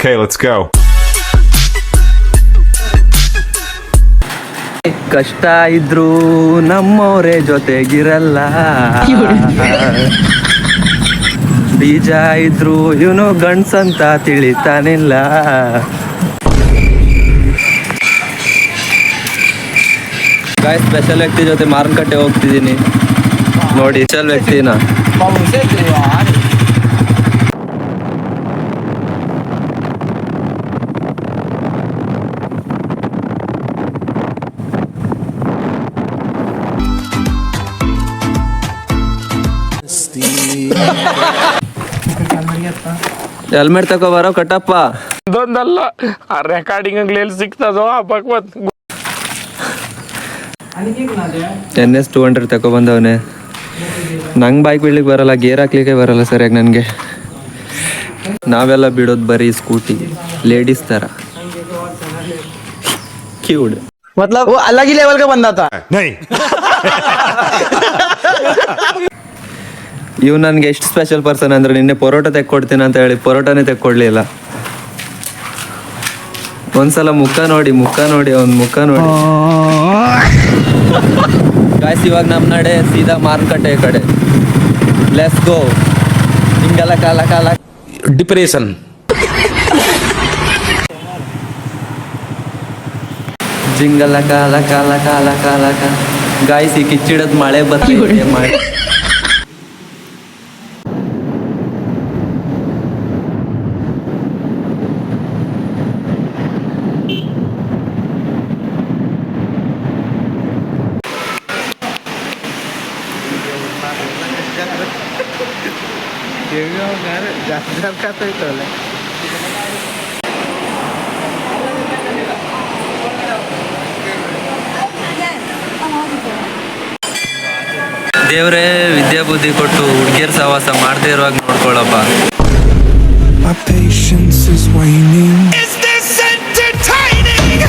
Okay, let's go. ಕಷ್ಟ ಇದ್ರು ನಮ್ಮೋರೇ ಜೊತೆಗಿರಲ್ಲ, ಬೀಜ ಇದ್ರು ಇವನು ಗಂಡ್ಸಂತ ತಿಳಿತಾನಿಲ್ಲ. ಗಾಯ ಸ್ಪೆಷಲ್ ವ್ಯಕ್ತಿ ಜೊತೆ ಮಾರುಕಟ್ಟೆ ಹೋಗ್ತಿದ್ದೀನಿ ನೋಡಿ. ಸ್ಪೆಷಲ್ ವ್ಯಕ್ತಿನ ಹೆಲ್ಮೆಟ್ ತಗೋ ಬರೋ ಕಟ್ಟಪ್ಪ. ಇದೊಂದಲ್ಲ ಆ ರೆಕಾರ್ಡಿಂಗ್ ಎಲ್ಲಿ ಸಿಗ್ತದೋ ಆ ಭಗವತ್. NS 200 ತಗೋ ಬಂದವನೆ. ನಂಗೆ ಬೈಕ್ ಬಿಡ್ಲಿಕ್ಕೆ ಬರಲ್ಲ, ಗೇರ್ ಹಾಕ್ಲಿಕ್ಕೆ ಬರಲ್ಲ ಸರಿಯಾಗಿ ನನಗೆ. ನಾವೆಲ್ಲ ಬಿಡೋದು ಬರೀ ಸ್ಕೂಟಿ, ಲೇಡೀಸ್ ಥರ ಕ್ಯೂಡ್. मतलब वो अलग ही लेवल का बंदा था. नहीं. ಇವ್ ನನ್ಗೆ ಎಷ್ಟು ಸ್ಪೆಷಲ್ ಪರ್ಸನ್ ಅಂದ್ರೆ, ನಿನ್ನೆ ಪರೋಟ ತೆಕ್ಕೊಡ್ತೀನಿ ಅಂತ ಹೇಳಿ ಪರೋಟನೇ ತೆಕ್ಕೊಡ್ಲಿಲ್ಲ. ಒಂದ್ಸಲ ಮುಖ ನೋಡಿ ಅವ್ನ ಮುಖ ನೋಡಿ. ಗಾಯ್ಸ್ ಇವಾಗ ನಮ್ಮ ನಡೆ ಸೀದಾ ಮಾರುಕಟ್ಟೆ ಕಡೆ. Let's go. ಹಿಂಗೆಲ್ಲ ಕಾಲ ಡಿಪ್ರೆಷನ್. ಜಿಂಗಲ ಕಾಲ ಗಾಯ್ಸ್ ಈ ಕಿಚ್ಚಿಡದ್ ಮಳೆ ಬರ್ತಿದೆ. ಮಳೆ ದೇವ್ರೇ ವಿದ್ಯಾ ಬುದ್ಧಿ ಕೊಟ್ಟು ಹುಡುಗಿಯರ್ ಸಹವಾಸ ಮಾಡದೇ ಇರುವಾಗ ನೋಡ್ಕೊಳ್ಳಪ್ಪ. My patience is waning. Is this entertaining?